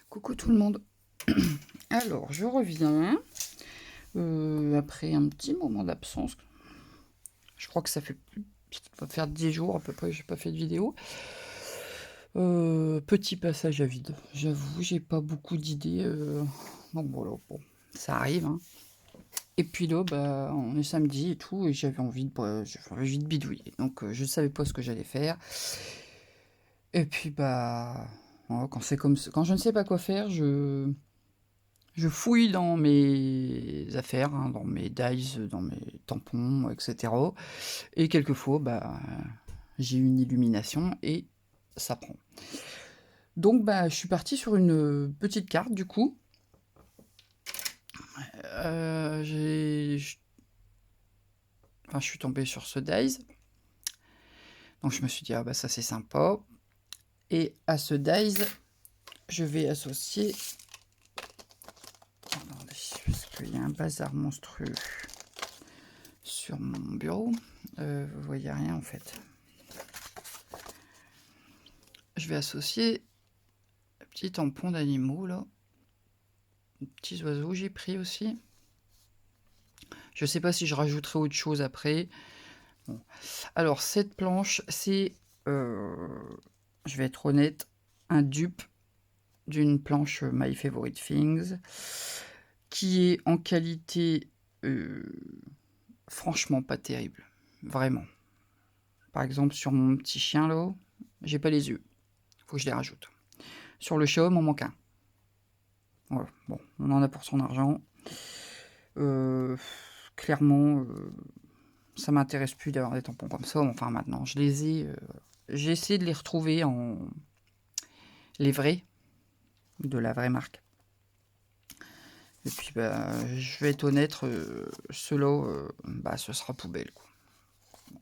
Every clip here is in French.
Coucou tout le monde. Alors, je reviens après un petit moment d'absence. Je crois que ça va faire 10 jours à peu près que j'ai pas fait de vidéo. Petit passage à vide. J'avoue, j'ai pas beaucoup d'idées. Donc voilà, bon, ça arrive, hein. Et puis là, bah, on est samedi et tout, et j'avais envie de bidouiller. Donc, je savais pas ce que j'allais faire. Et puis, bah, voilà, quand c'est comme ça, quand je ne sais pas quoi faire, je fouille dans mes affaires, hein, dans mes dies, dans mes tampons, etc. Et quelquefois, bah, j'ai une illumination et ça prend. Donc, bah, je suis parti sur une petite carte, du coup. Euh, j'ai- je enfin, je suis tombé sur ce dies. Donc, je me suis dit, ah bah ça c'est sympa. Et à ce dies, je vais associer... Attendez, parce qu'il y a un bazar monstrueux sur mon bureau. Vous voyez rien en fait. Je vais associer un petit tampon d'animaux là. Des petits oiseaux, j'ai pris aussi. Je sais pas si je rajouterai autre chose après. Bon. Alors, cette planche, c'est, je vais être honnête, un dupe d'une planche My Favorite Things qui est en qualité franchement pas terrible. Vraiment. Par exemple, sur mon petit chien là, j'ai pas les yeux. Faut que je les rajoute. Sur le chat, m'en manque un. Voilà. Bon, on en a pour son argent. Clairement, ça m'intéresse plus d'avoir des tampons comme ça. Enfin, maintenant, je les ai. J'ai essayé de les retrouver en les vrais, de la vraie marque. Et puis, bah, je vais être honnête, ceux-là, bah, ce sera poubelle, quoi.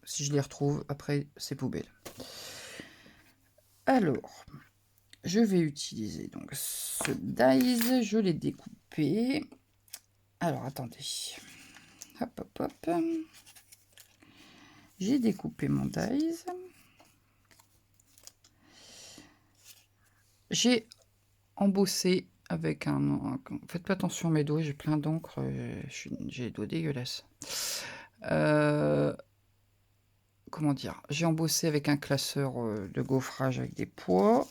Si je les retrouve, après, c'est poubelle. Alors, je vais utiliser donc ce dies. Je l'ai découpé. Alors, attendez. Hop, hop, hop. J'ai découpé mon dies. J'ai embossé avec un... Faites pas attention à mes doigts, j'ai plein d'encre, j'ai les doigts dégueulasses. Comment dire? J'ai embossé avec un classeur de gaufrage avec des poids.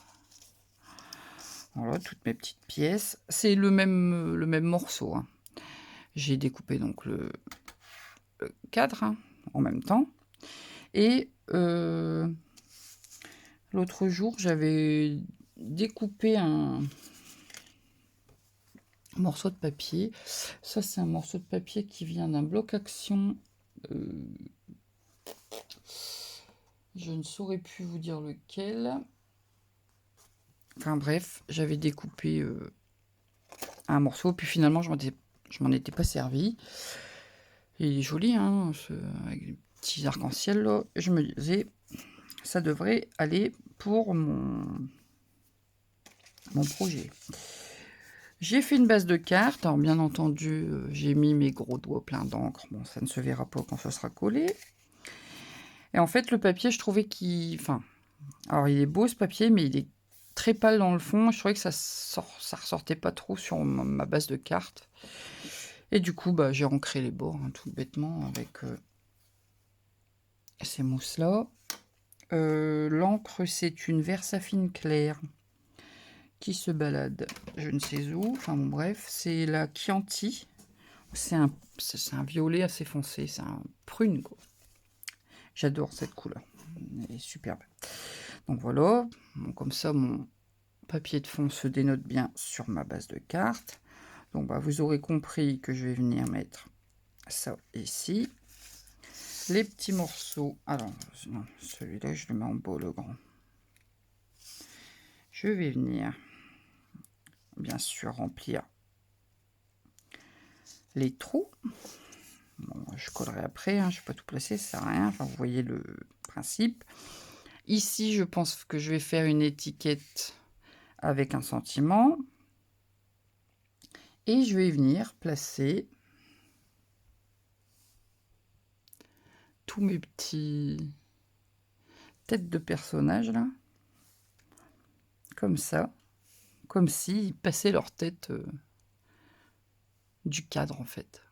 Voilà, toutes mes petites pièces. C'est le même morceau, hein. J'ai découpé donc le cadre, hein, en même temps. Et l'autre jour, j'avais découpé un morceau de papier. Ça, c'est un morceau de papier qui vient d'un bloc action. Je ne saurais plus vous dire lequel. Enfin bref, j'avais découpé un morceau, puis finalement, je m'en étais pas servi. Et il est joli, hein, avec des petits arcs-en-ciel là. Je me disais, ça devrait aller pour mon projet. J'ai fait une base de cartes. Alors, bien entendu, j'ai mis mes gros doigts pleins d'encre. Bon, ça ne se verra pas quand ce sera collé. Et en fait, le papier, je trouvais qu'il... Enfin, alors, il est beau, ce papier, mais il est très pâle dans le fond. Je trouvais que ça ressortait pas trop sur ma base de cartes. Et du coup, bah, j'ai ancré les bords, hein, tout bêtement, avec ces mousses-là. L'encre, c'est une Versafine claire qui se balade je ne sais où. Enfin bon, bref, c'est la Chianti. C'est un violet assez foncé, c'est un prune, quoi. J'adore cette couleur, elle est superbe. Donc voilà, bon, comme ça mon papier de fond se dénote bien sur ma base de cartes. Donc bah, vous aurez compris que je vais venir mettre ça ici. Les petits morceaux, alors non, celui-là je le mets en beau, le grand. Je vais venir bien sûr remplir les trous. Bon, je collerai après, hein, je ne vais pas tout placer, ça sert à rien. Enfin, vous voyez le principe. Ici, je pense que je vais faire une étiquette avec un sentiment. Et je vais venir placer tous mes petits têtes de personnages là. Comme ça. comme s'ils passaient leur tête du cadre, en fait.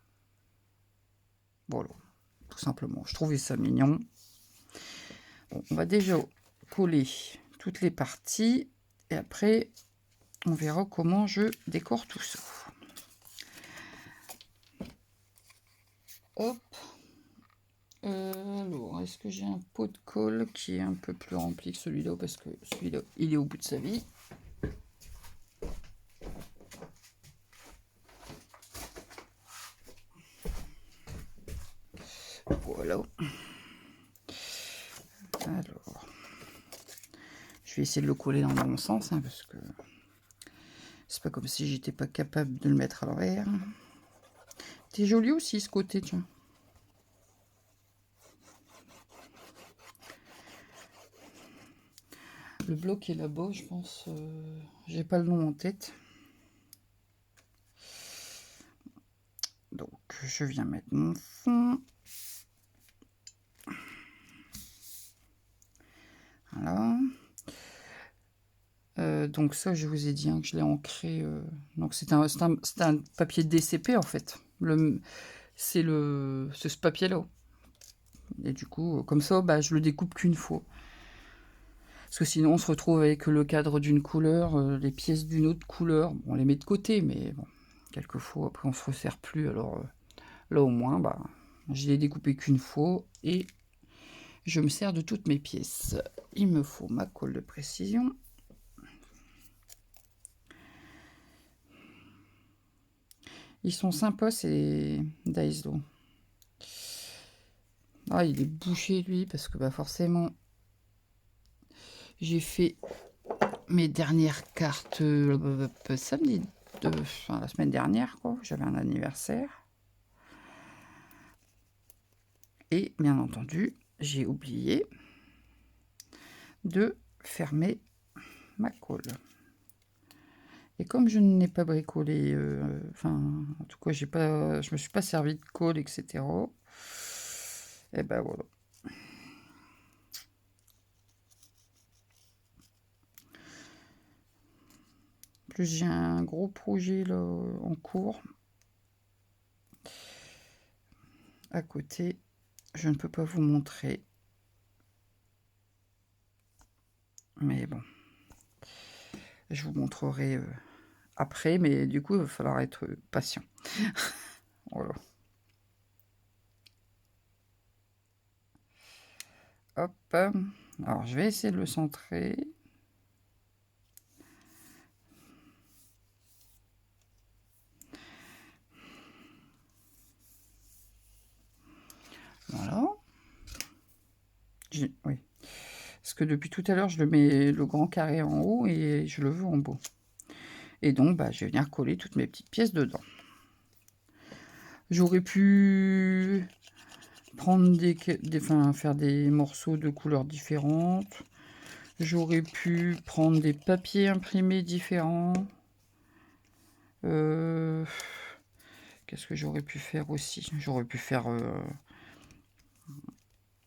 Voilà, tout simplement. Je trouvais ça mignon. Bon, on va déjà coller toutes les parties et après, on verra comment je décore tout ça. Hop. Alors, est-ce que j'ai un pot de colle qui est un peu plus rempli que celui-là, parce que celui-là, il est au bout de sa vie. Voilà. Alors, je vais essayer de le coller dans le bon sens, hein, parce que c'est pas comme si j'étais pas capable de le mettre à l'envers. C'est joli aussi ce côté, tiens. Le bloc est là-bas, je pense. J'ai pas le nom en tête. Donc, je viens mettre mon fond. Voilà. Donc ça, je vous ai dit hein, que je l'ai ancré. Donc c'est un papier DCP en fait. C'est ce papier-là. Et du coup, comme ça, bah, je le découpe qu'une fois. Parce que sinon, on se retrouve avec le cadre d'une couleur, les pièces d'une autre couleur. Bon, on les met de côté, mais bon, quelquefois, après, on se resserre plus. Alors là, au moins, bah, je l'ai découpé qu'une fois et je me sers de toutes mes pièces. Il me faut ma colle de précision. Ils sont sympas, ces Daiso. Ah, il est bouché, lui, parce que bah, forcément, j'ai fait mes dernières cartes samedi, enfin, la semaine dernière, quoi. J'avais un anniversaire. Et bien entendu, j'ai oublié de fermer ma colle. Et comme je n'ai pas bricolé, enfin, en tout cas, je me suis pas servi de colle, etc. Et ben voilà. Plus j'ai un gros projet là en cours. À côté, je ne peux pas vous montrer. Mais bon. Je vous montrerai après, mais du coup, il va falloir être patient. Voilà. Hop. Alors, je vais essayer de le centrer. Voilà. Oui. Parce que depuis tout à l'heure, je le mets le grand carré en haut et je le veux en bas. Et donc, bah, je vais venir coller toutes mes petites pièces dedans. J'aurais pu prendre faire des morceaux de couleurs différentes. J'aurais pu prendre des papiers imprimés différents. Qu'est-ce que j'aurais pu faire aussi? J'aurais pu faire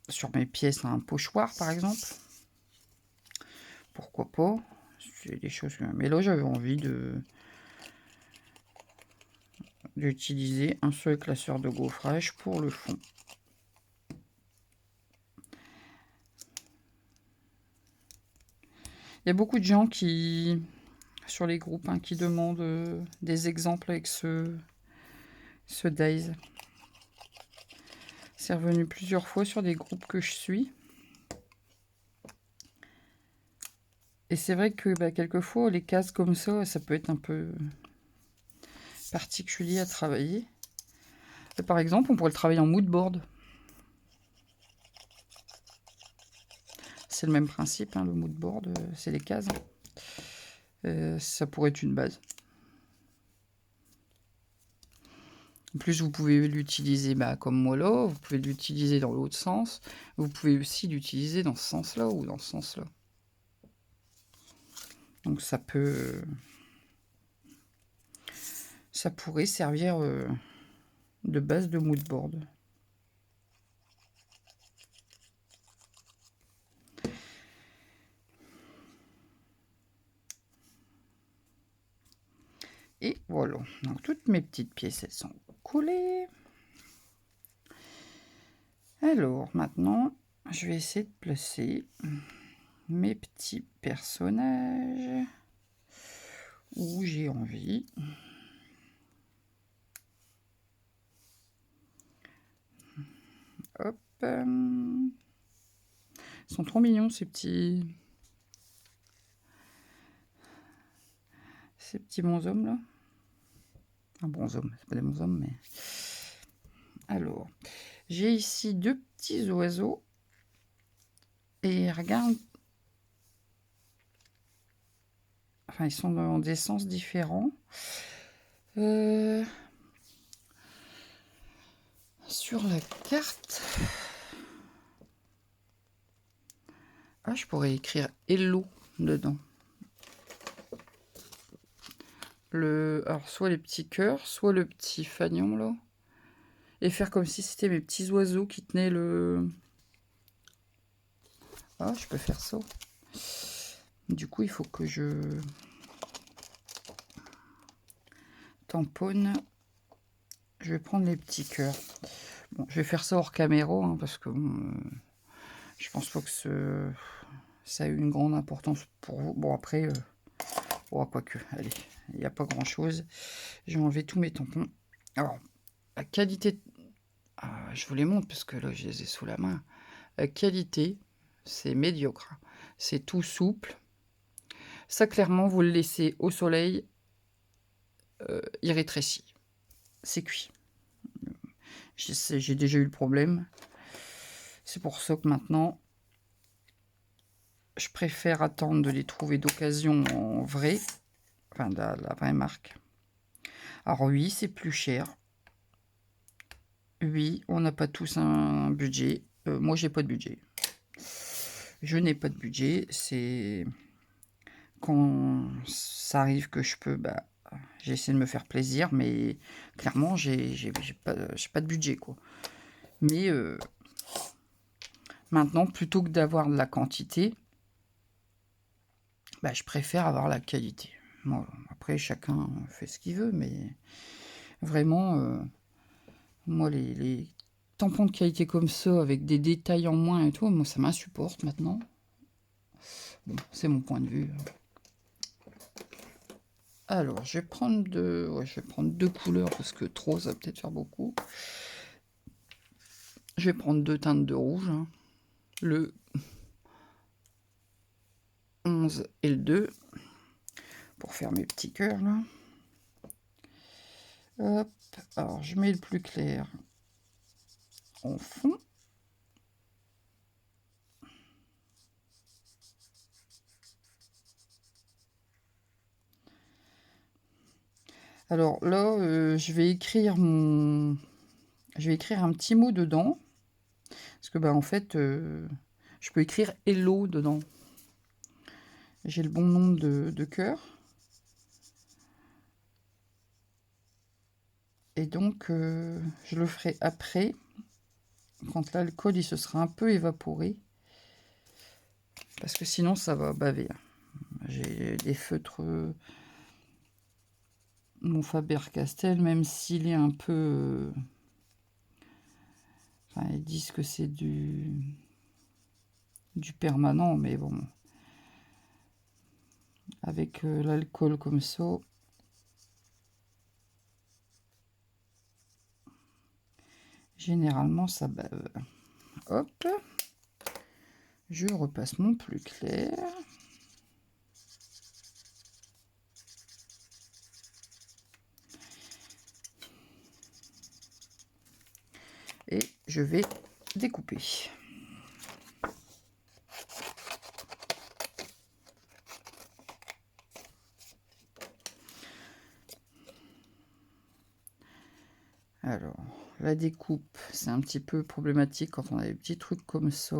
sur mes pièces un pochoir, par exemple. Pourquoi pas? C'est des choses. Mais là, j'avais envie d'utiliser un seul classeur de gaufrage pour le fond. Il y a beaucoup de gens qui, sur les groupes, hein, qui demandent des exemples avec ce dies. C'est revenu plusieurs fois sur des groupes que je suis. Et c'est vrai que bah, quelquefois, les cases comme ça peut être un peu particulier à travailler. Et par exemple, on pourrait le travailler en mood board. C'est le même principe, hein, le mood board, c'est les cases. Ça pourrait être une base. En plus, vous pouvez l'utiliser comme moi là, vous pouvez l'utiliser dans l'autre sens, vous pouvez aussi l'utiliser dans ce sens-là ou dans ce sens-là. Donc ça pourrait servir de base de mood board. Et voilà. Donc, toutes mes petites pièces, elles sont collées. Alors, maintenant, je vais essayer de placer mes petits personnages où j'ai envie. Hop. Ils sont trop mignons, ces petits bonshommes là. Un bonhomme, c'est pas des bonshommes, mais... Alors, j'ai ici deux petits oiseaux. Et regarde... Enfin, ils sont dans des sens différents. Sur la carte... Ah, je pourrais écrire Hello dedans. Alors, soit les petits cœurs, soit le petit fanion, là. Et faire comme si c'était mes petits oiseaux qui tenaient le... Ah, je peux faire ça. Du coup, il faut que je tamponne. Je vais prendre les petits cœurs. Bon, je vais faire ça hors caméra, hein, parce que je pense pas que ça a eu une grande importance pour vous. Bon, après, quoique, allez, il n'y a pas grand-chose. J'ai enlevé tous mes tampons. Alors, la qualité... je vous les montre, parce que là, je les ai sous la main. La qualité, c'est médiocre. C'est tout souple. Ça, clairement, vous le laissez au soleil, il rétrécit. C'est cuit. J'ai déjà eu le problème. C'est pour ça que maintenant, je préfère attendre de les trouver d'occasion en vrai. Enfin, de la vraie marque. Alors oui, c'est plus cher. Oui, on n'a pas tous un budget. Moi, j'ai pas de budget. Je n'ai pas de budget. C'est... Quand ça arrive que je peux, bah, j'essaie de me faire plaisir, mais clairement, j'ai pas de budget, quoi. Mais maintenant, plutôt que d'avoir de la quantité, bah, je préfère avoir la qualité. Bon, après, chacun fait ce qu'il veut, mais vraiment, moi, les tampons de qualité comme ça, avec des détails en moins et tout, moi, ça m'insupporte maintenant. Bon, c'est mon point de vue. Alors, je vais prendre deux couleurs, parce que trop, ça va peut-être faire beaucoup. Je vais prendre deux teintes de rouge, hein. Le 11 et le 2, pour faire mes petits cœurs, là. Hop, alors je mets le plus clair en fond. Alors là, je vais écrire un petit mot dedans. Parce que, bah, en fait, je peux écrire Hello dedans. J'ai le bon nombre de cœurs. Et donc, je le ferai après, quand l'alcool il se sera un peu évaporé. Parce que sinon, ça va baver. J'ai des feutres... mon Faber-Castell, même s'il est un peu... Enfin, ils disent que c'est du permanent, mais bon, avec l'alcool comme ça, généralement ça bave. Hop, je repasse mon plus clair. Et je vais découper. Alors, la découpe, c'est un petit peu problématique quand on a des petits trucs comme ça.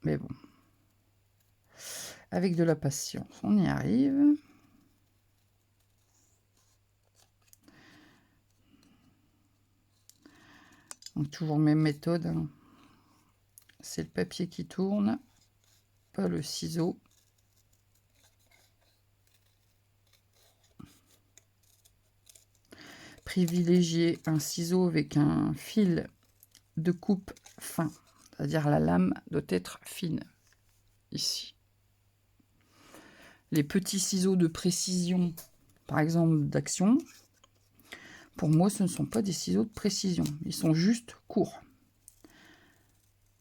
Mais bon, avec de la patience, on y arrive. Donc, toujours même méthode, hein. C'est le papier qui tourne, pas le ciseau. privilégier un ciseau avec un fil de coupe fin, c'est-à-dire la lame doit être fine, ici. Les petits ciseaux de précision, par exemple d'Action, pour moi, ce ne sont pas des ciseaux de précision. Ils sont juste courts.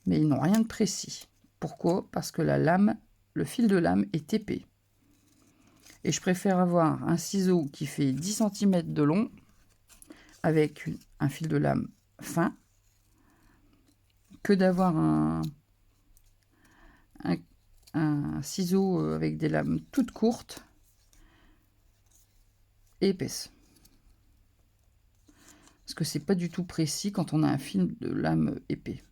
Mais ils n'ont rien de précis. Pourquoi? Parce que la lame, le fil de lame est épais. Et je préfère avoir un ciseau qui fait 10 cm de long avec un fil de lame fin que d'avoir un ciseau avec des lames toutes courtes et épaisses. Parce que c'est pas du tout précis quand on a un fil de lame épais.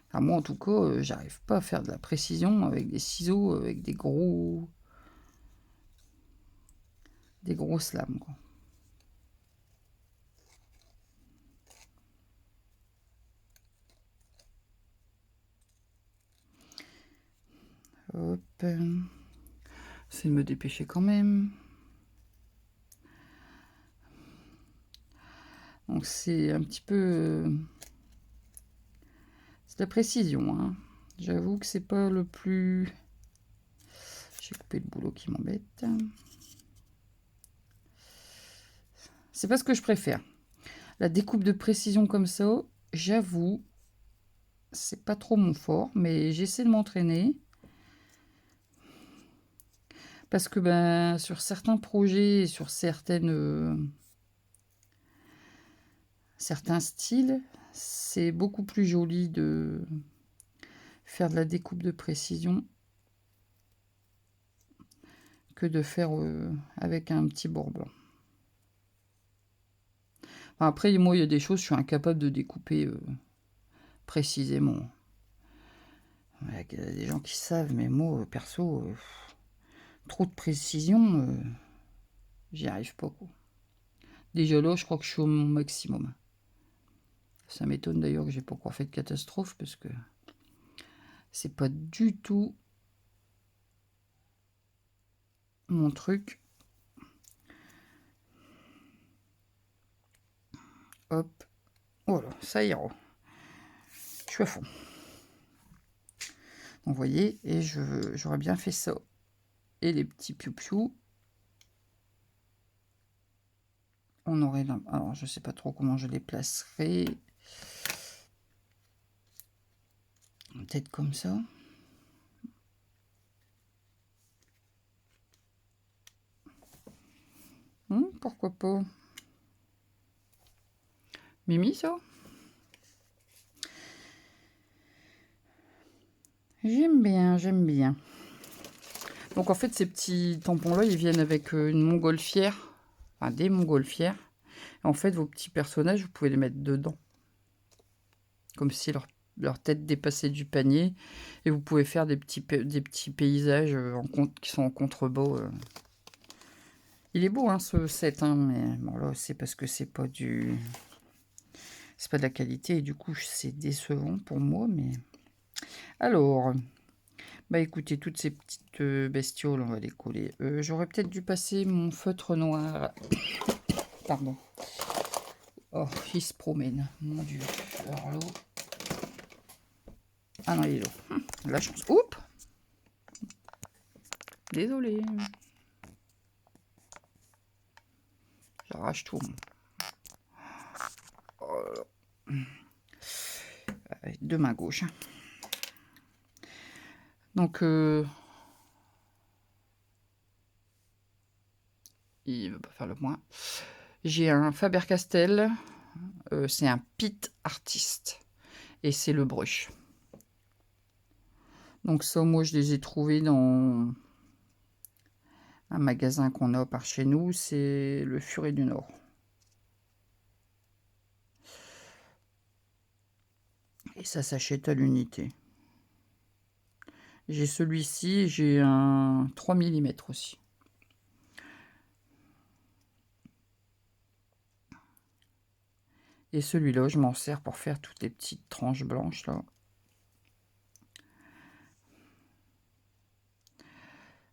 Enfin, moi en tout cas, j'arrive pas à faire de la précision avec des ciseaux avec des grosses lames, quoi. Hop. C'est de me dépêcher quand même. Donc c'est un petit peu... c'est de la précision, hein. J'avoue que c'est pas le plus... J'ai coupé le boulot qui m'embête. C'est pas ce que je préfère. La découpe de précision comme ça, j'avoue, c'est pas trop mon fort, mais j'essaie de m'entraîner. Parce que ben, sur certains projets, sur certains styles, c'est beaucoup plus joli de faire de la découpe de précision que de faire avec un petit bord blanc. Enfin, après, moi, il y a des choses, je suis incapable de découper précisément. Il y a des gens qui savent, mais moi, perso, trop de précision, j'y arrive pas, quoi. Déjà là, je crois que je suis au mon maximum. Ça m'étonne d'ailleurs que j'ai pas encore fait de catastrophe, parce que c'est pas du tout mon truc. Hop. Voilà, ça ira. Je suis à fond. Donc, vous voyez, et j'aurais bien fait ça. Et les petits piou-piou. On aurait là. Alors, je sais pas trop comment je les placerai. Peut-être comme ça. Pourquoi pas. Mimi, ça? J'aime bien, j'aime bien. Donc en fait, ces petits tampons-là, ils viennent avec une montgolfière. Enfin, des montgolfières. En fait, vos petits personnages, vous pouvez les mettre dedans. Comme si leur tête dépassait du panier. Et vous pouvez faire des petits paysages qui sont en contrebas. Il est beau, hein, ce set. Hein, mais bon, là, c'est parce que c'est pas du... c'est pas de la qualité. Et du coup, c'est décevant pour moi. Mais alors... bah écoutez, toutes ces petites bestioles, on va les coller. J'aurais peut-être dû passer mon feutre noir. Pardon. Oh, il se promène. Mon Dieu. Alors là... ah non, il est là. La chance. Oups. Désolé. J'arrache tout. Oh là là. De main gauche. Donc... il veut pas faire le point. J'ai un Faber-Castell. C'est un Pit Artist. Et c'est le brush. Donc ça, moi, je les ai trouvés dans un magasin qu'on a par chez nous. C'est le Furet du Nord. Et ça s'achète à l'unité. J'ai celui-ci, j'ai un 3 mm aussi. Et celui-là, je m'en sers pour faire toutes les petites tranches blanches là.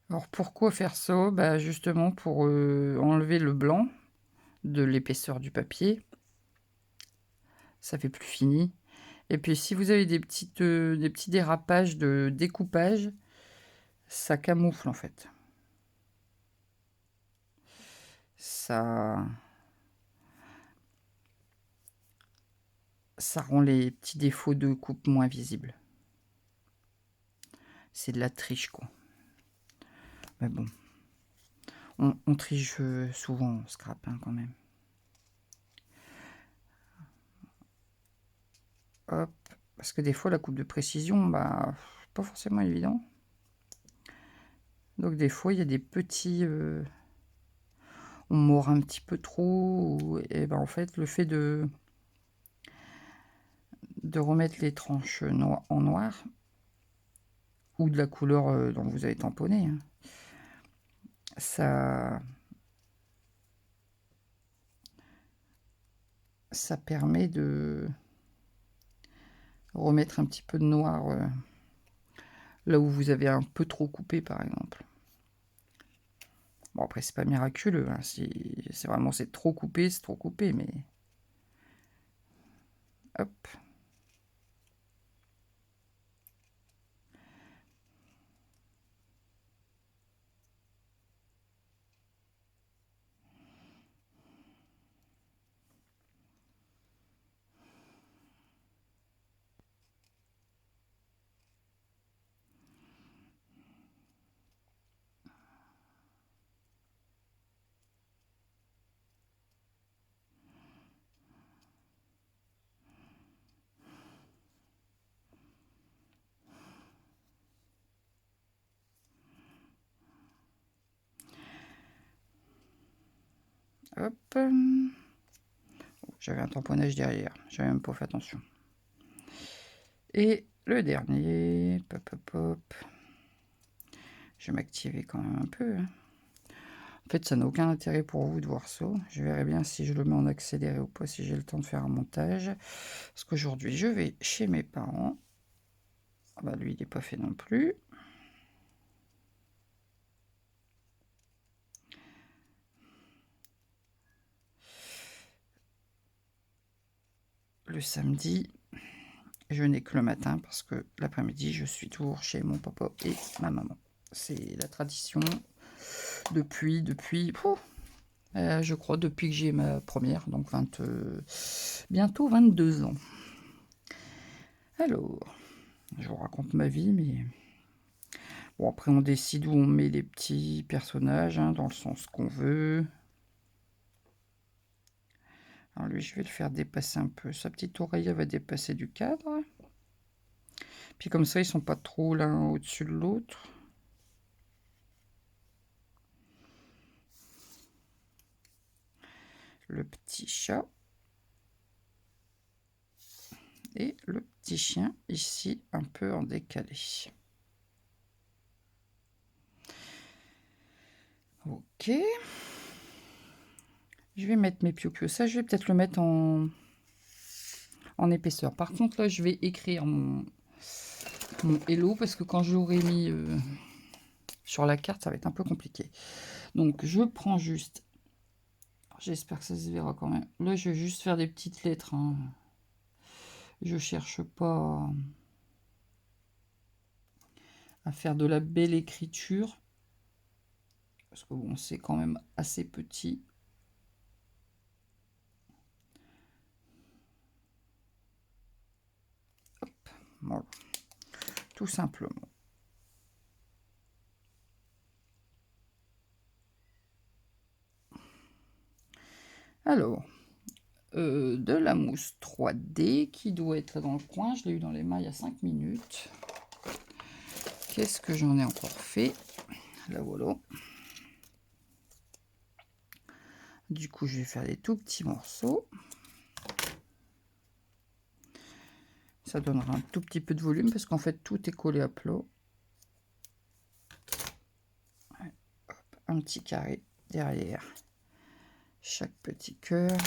Alors pourquoi faire ça? Bah justement pour enlever le blanc de l'épaisseur du papier. Ça fait plus fini. Et puis si vous avez des petits dérapages de découpage, ça camoufle en fait. Ça rend les petits défauts de coupe moins visibles. C'est de la triche, quoi. Mais bon, on triche souvent en scrap, hein, quand même. Hop, parce que des fois, la coupe de précision, bah, pas forcément évident. Donc des fois, il y a des petits... on mord un petit peu trop, et ben en fait, le fait de remettre les tranches en noir, ou de la couleur dont vous avez tamponné, hein, ça permet de remettre un petit peu de noir là où vous avez un peu trop coupé, par exemple. Bon, après, c'est pas miraculeux, hein. Si c'est vraiment trop coupé, c'est trop coupé, mais... Hop. Hop. J'avais un tamponnage derrière, j'avais même pas fait attention. Et le dernier, pop, pop, pop. Je vais m'activer quand même un peu, hein. En fait, ça n'a aucun intérêt pour vous de voir ça. Je verrai bien si je le mets en accéléré ou pas, si j'ai le temps de faire un montage. Parce qu'aujourd'hui, je vais chez mes parents. Ah bah lui, il n'est pas fait non plus. Le samedi, je n'ai que le matin parce que l'après-midi, je suis toujours chez mon papa et ma maman. C'est la tradition depuis je crois, depuis que j'ai ma première, donc bientôt 22 ans. Alors, je vous raconte ma vie, mais... Bon, après, on décide où on met les petits personnages, hein, dans le sens qu'on veut. Alors lui, je vais le faire dépasser un peu. Sa petite oreille, elle va dépasser du cadre. Puis comme ça, ils sont pas trop l'un au-dessus de l'autre. Le petit chat. Et le petit chien, ici, un peu en décalé. Ok. Je vais mettre mes piou-piou. Ça, je vais peut-être le mettre en épaisseur. Par contre, là, je vais écrire mon hello parce que quand je l'aurai mis sur la carte, ça va être un peu compliqué. Donc, je prends juste... J'espère que ça se verra quand même. Là, je vais juste faire des petites lettres, hein. Je cherche pas à faire de la belle écriture. Parce que bon, c'est quand même assez petit. Hop, voilà. Tout simplement. Alors, de la mousse 3D qui doit être là dans le coin. Je l'ai eu dans les mains il y a 5 minutes. Qu'est-ce que j'en ai encore fait? Là, voilà. Du coup, je vais faire des tout petits morceaux. Ça donnera un tout petit peu de volume parce qu'en fait, tout est collé à plat. Hop, un petit carré derrière chaque petit cœur.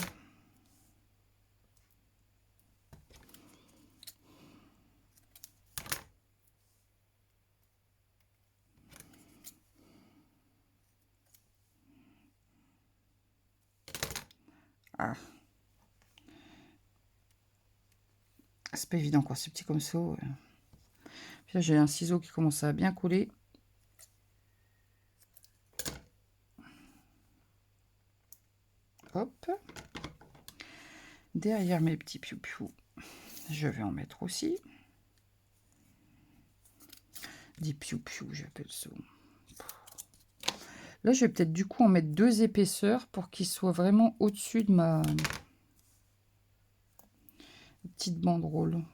Ah. C'est pas évident, quoi. C'est petit comme ça. Puis là, j'ai un ciseau qui commence à bien coller. Hop. Derrière mes petits piou-piou, je vais en mettre aussi. Des piou-piou, j'appelle ça. Là, je vais peut-être du coup en mettre 2 épaisseurs pour qu'ils soient vraiment au-dessus de ma petite banderole.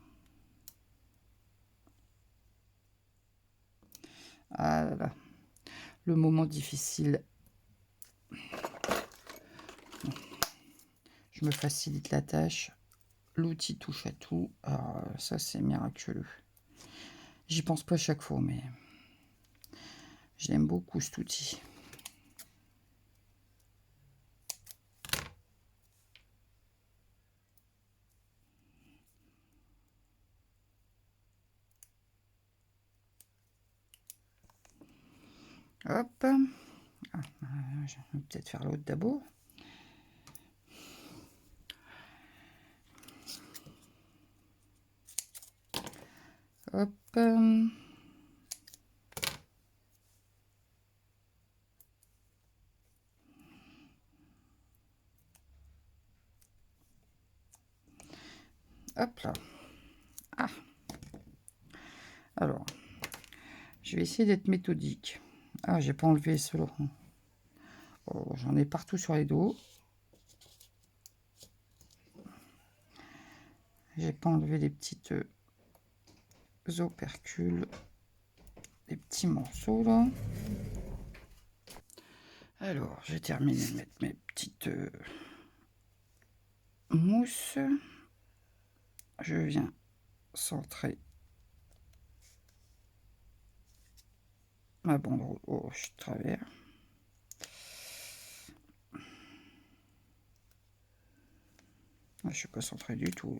Ah là là, le moment difficile. Je me facilite la tâche. L'outil touche à tout. Ah, ça, c'est miraculeux. J'y pense pas chaque fois, mais je l'aime beaucoup, cet outil. Hop. Ah, je vais peut-être faire l'autre d'abord. Hop. Hop là. Ah. Alors, je vais essayer d'être méthodique. Ah, j'ai pas enlevé cela. Oh, j'en ai partout sur les dos. J'ai pas enlevé les petites opercules, les petits morceaux là. Alors, j'ai terminé de mettre mes petites mousses. Je viens centrer ma banderole. Oh, je suis de travers. Ah, je suis pas centré du tout.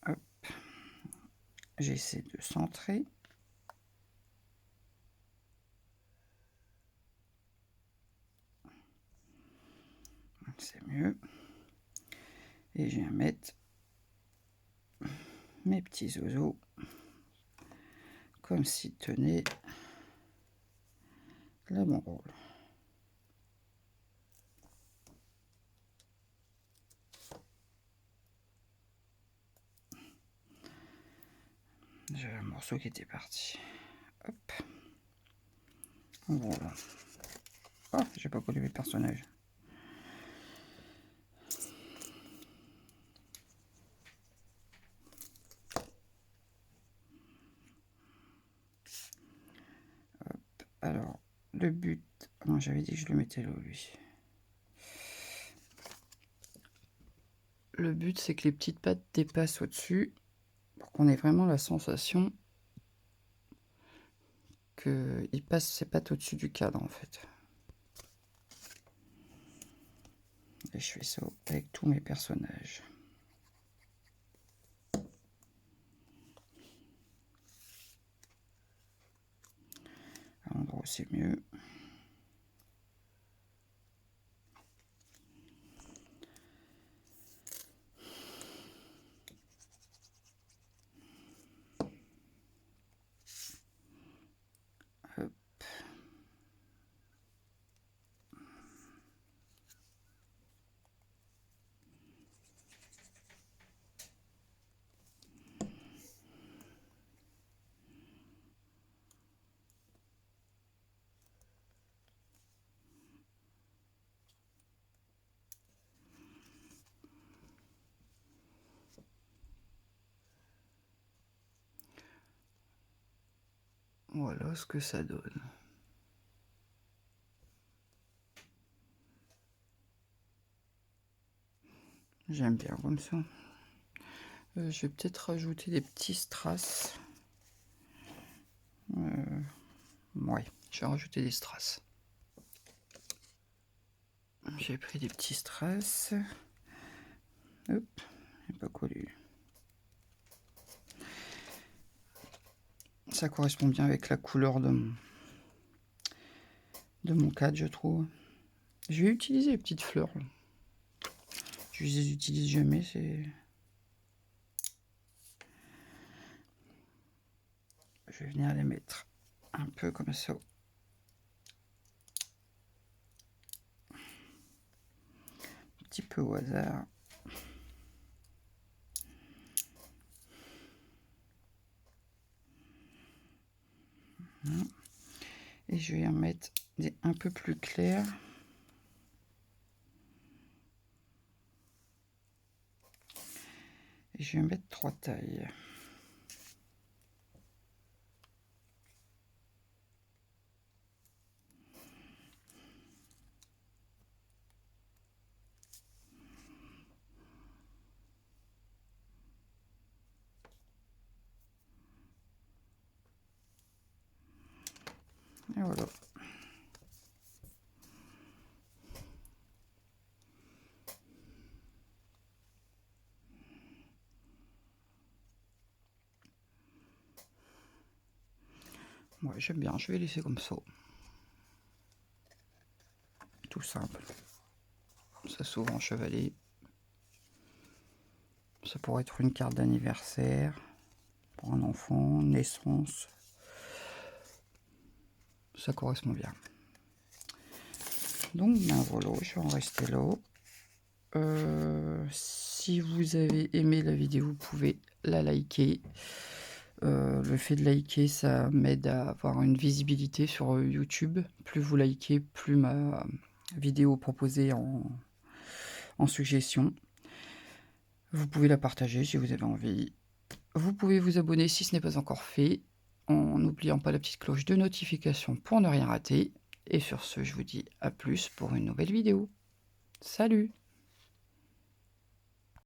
Hop. J'essaie de centrer. C'est mieux. Et je viens mettre mes petits oiseaux comme s'ils tenaient la banderole. J'avais un morceau qui était parti. Hop. Voilà. Oh, j'ai pas collé mes personnages. Hop. Alors, le but... Non, j'avais dit que je le mettais là, lui. Le but, c'est que les petites pattes dépassent au-dessus pour qu'on ait vraiment la sensation qu'il passe ses pattes au-dessus du cadre, en fait. Et je fais ça avec tous mes personnages. À l'endroit où c'est mieux. Hop. Voilà ce que ça donne. J'aime bien comme ça. Je vais peut-être rajouter des petits strass. Ouais, je vais rajouter des strass. J'ai pris des petits strass. Hop, j'ai pas collé. Ça correspond bien avec la couleur de mon cadre, je trouve. Je vais utiliser les petites fleurs. Là. Je les utilise jamais, c'est... Je vais venir les mettre un peu comme ça. Un petit peu au hasard. Et je vais en mettre des un peu plus clairs. Et je vais mettre 3 tailles. Et voilà. Ouais, j'aime bien, je vais laisser comme ça. Tout simple. Ça s'ouvre en chevalet. Ça pourrait être une carte d'anniversaire pour un enfant, naissance. Ça correspond bien. Donc ben voilà, je vais en rester là. Si vous avez aimé la vidéo, vous pouvez la liker. Le fait de liker, ça m'aide à avoir une visibilité sur YouTube. Plus vous likez, plus ma vidéo proposée en suggestion. Vous pouvez la partager si vous avez envie. Vous pouvez vous abonner si ce n'est pas encore fait, en n'oubliant pas la petite cloche de notification pour ne rien rater. Et sur ce, je vous dis à plus pour une nouvelle vidéo. Salut!